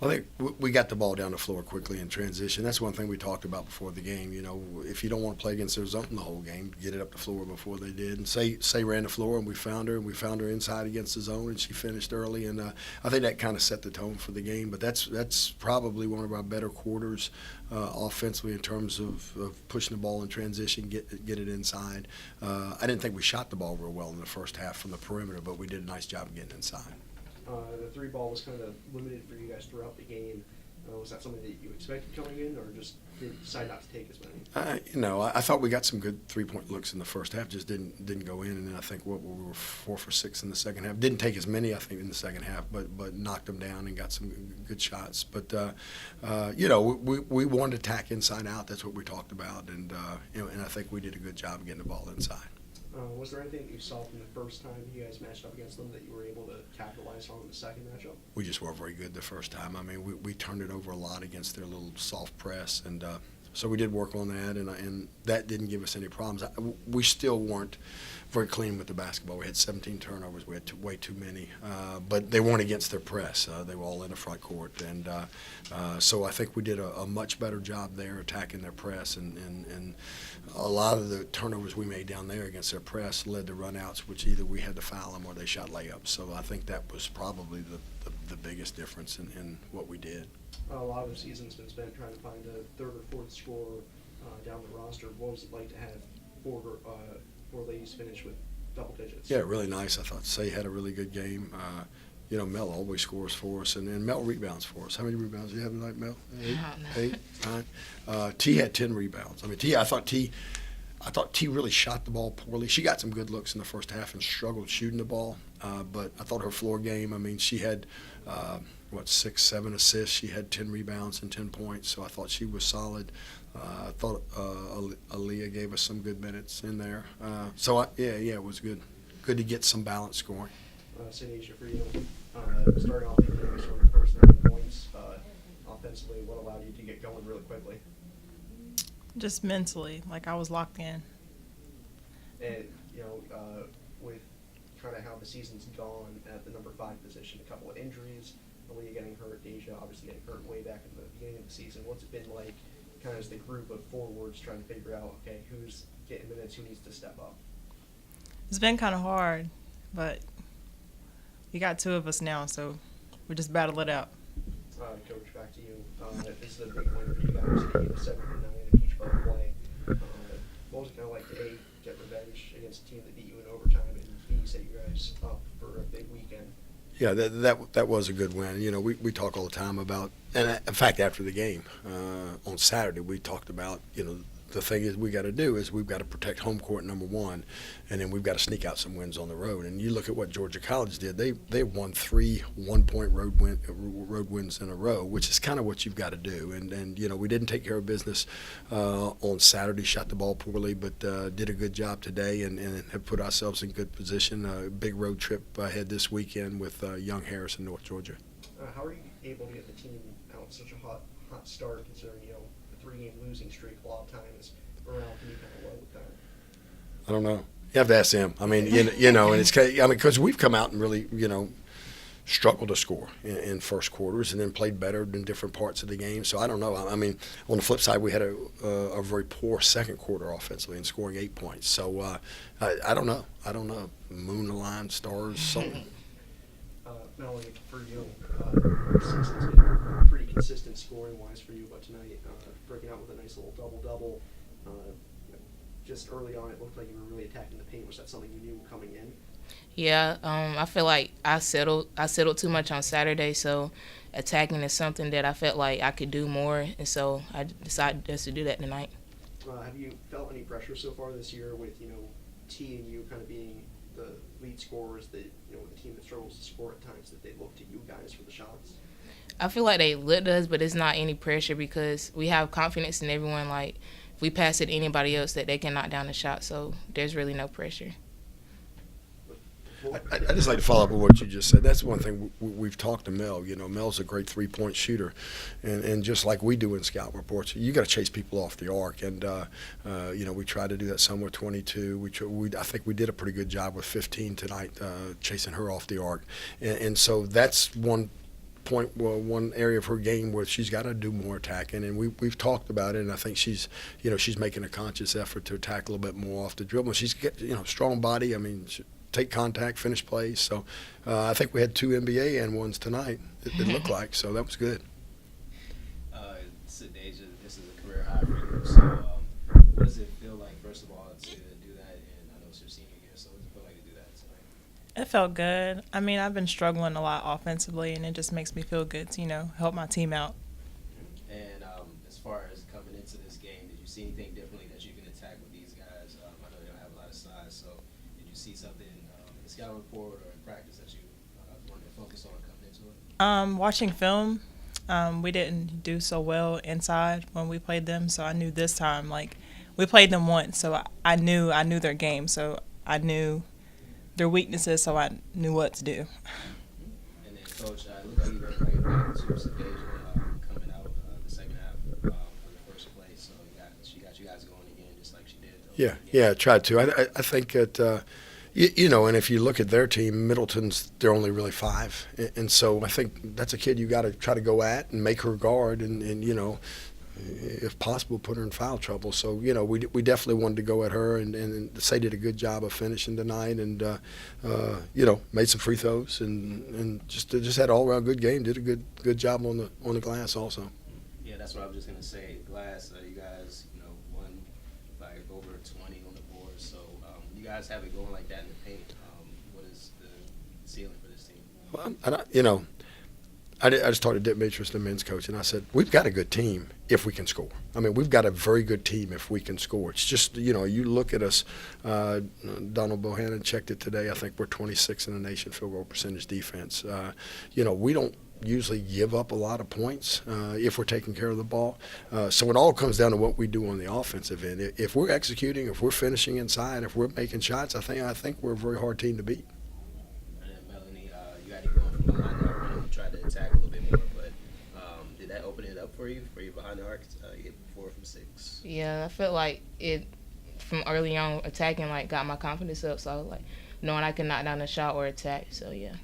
Well, I think we got the ball down the floor quickly in transition. That's one thing we talked about before the game. You know, if you don't want to play against their zone the whole game, get it up the floor before they did. And say ran the floor, and we found her, inside against the zone, and she finished early. And I think that kind of set the tone for the game. But that's probably one of our better quarters offensively in terms of pushing the ball in transition, get it inside. I didn't think we shot the ball real well in the first half from the perimeter, but we did a nice job of getting inside. The three ball was kind of limited for you guys throughout the game. Was that something that you expected coming in, or just did decide not to take as many? I thought we got some good three-point looks in the first half, just didn't go in. And then I think we were 4 for 6 in the second half. Didn't take as many, I think, in the second half, but knocked them down and got some good shots. But we wanted to attack inside out. That's what we talked about, and I think we did a good job of getting the ball inside. Was there anything that you saw from the first time you guys matched up against them that you were able to capitalize on in the second matchup? We just weren't very good the first time. I mean, we turned it over a lot against their little soft press, and so we did work on that, and that didn't give us any problems. We still weren't very clean with the basketball. We had 17 turnovers. We had way too many, but they weren't against their press. They were all in the front court, and so I think we did a much better job there attacking their press, and a lot of the turnovers we made down there against their press led to runouts, which either we had to foul them or they shot layups. So I think that was probably the biggest difference in what we did. A lot of the season's been spent trying to find a third or fourth scorer down the roster. What was it like to have four ladies finish with double digits? Yeah, really nice. I thought Say had a really good game. Mel always scores for us, and Mel rebounds for us. How many rebounds do you have tonight, Mel? Eight, 9. T had 10 rebounds. I mean, I thought T really shot the ball poorly. She got some good looks in the first half and struggled shooting the ball. But I thought her floor game, I mean, she had, 6, 7 assists. She had 10 rebounds and 10 points, so I thought she was solid. I thought Aaliyah gave us some good minutes in there. It was good. Good to get some balanced scoring. Sinasia, for you, starting off the game, sort of first 9 points offensively, what allowed you to get going really quickly? Just mentally, like I was locked in. And, with kind of how the season's gone at the number 5 position, a couple of injuries, Aaliyah getting hurt, Deja obviously getting hurt way back in the beginning of the season. What's it been like kind of as the group of forwards trying to figure out, okay, who's getting minutes, who needs to step up? It's been kind of hard, but we got 2 of us now, so we just battle it out. Coach, back to you. This is a big win for you guys to get a 7-9 in each bowl play. What was it kind of like to A, get revenge against a team that beat you in overtime, and B, set you guys up for a big weekend? Yeah, that was a good win. We talk all the time about, and in fact, after the game on Saturday, we talked about, the thing is we got to do is we've got to protect home court, number one, and then we've got to sneak out some wins on the road. And you look at what Georgia College did; they won 3 one-point road wins in a row, which is kind of what you've got to do. And we didn't take care of business on Saturday, shot the ball poorly, but did a good job today and have put ourselves in good position. A big road trip ahead this weekend with Young Harris in North Georgia. How are you able to get the team out such a hot start, considering a 3-game losing streak a lot of times? Morale can be kind of low with that. I don't know. You have to ask them. I mean, and it's because we've come out and really, struggled to score in first quarters and then played better in different parts of the game. So I don't know. I mean, on the flip side, we had a very poor second quarter offensively and scoring 8 points. So I don't know. Moon aligned, stars, something. Melanie, for you, this season's been pretty consistent scoring-wise for you, but tonight, breaking out with a nice little double-double. Just early on, it looked like you were really attacking the paint. Was that something you knew coming in? Yeah, I feel like I settled too much on Saturday, so attacking is something that I felt like I could do more, and so I decided just to do that tonight. Have you felt any pressure so far this year with, T and you kind of being the lead scorers that, the team that struggles to score at times, that they look to you guys for the shots? I feel like they look to us, but it's not any pressure because we have confidence in everyone. Like, if we pass it to anybody else, that they can knock down the shot, so there's really no pressure. I just like to follow up with what you just said. That's one thing we've talked to Mel. Mel's a great three-point shooter, and just like we do in scout reports, you got to chase people off the arc. And we try to do that some with 22. I think we did a pretty good job with 15 tonight, chasing her off the arc. And so that's one point, well, one area of her game where she's got to do more attacking, and we've talked about it, and I think she's making a conscious effort to attack a little bit more off the dribble. She's got, strong body. I mean, take contact, finish plays. So I think we had 2 NBA and ones tonight. It looked like, so that was good. So Deja, this is a career high for you. So what does it feel like, first of all, to do that? And I know it's your senior year, so what does it feel like to do that tonight? It felt good. I mean, I've been struggling a lot offensively, and it just makes me feel good to, help my team out. And as far as coming into this game, did you see anything differently that you can attack with these guys? I know they don't have a lot of size, so did you see something in the scouting report or in practice that you wanted to focus on coming into it? Watching film, we didn't do so well inside when we played them, so I knew this time, we played them once, so I knew their game, so I knew their weaknesses, so I knew what to do. And then, Coach, it looked like you were playing back to Deja coming out the second half for the first play, so she got you guys going again just like she did. Yeah, tried to. I think that, and if you look at their team, Middleton's, they're only really 5. And so I think that's a kid you got to try to go at and make her guard and if possible, put her in foul trouble. So, we definitely wanted to go at her, and Say did a good job of finishing tonight, and made some free throws, and just had an all-around good game. Did a good job on the glass also. Yeah, that's what I was just gonna say. Glass, you guys, won by over 20 on the board. So you guys have it going like that in the paint. What is the ceiling for this team? Well, I just talked to Dick Mitchell, the men's coach, and I said, we've got a good team if we can score. I mean, we've got a very good team if we can score. It's just, you look at us, Donald Bohannon checked it today. I think we're 26 in the nation field goal percentage defense. We don't usually give up a lot of points if we're taking care of the ball. So it all comes down to what we do on the offensive end. If we're executing, if we're finishing inside, if we're making shots, I think we're a very hard team to beat. And then Melanie, you got it going from behind the arc. You tried to attack a little bit more, but did that open it up for you behind the arc? You hit 4 from 6. Yeah, I felt like it from early on attacking got my confidence up. So I was knowing I could knock down a shot or attack. So yeah.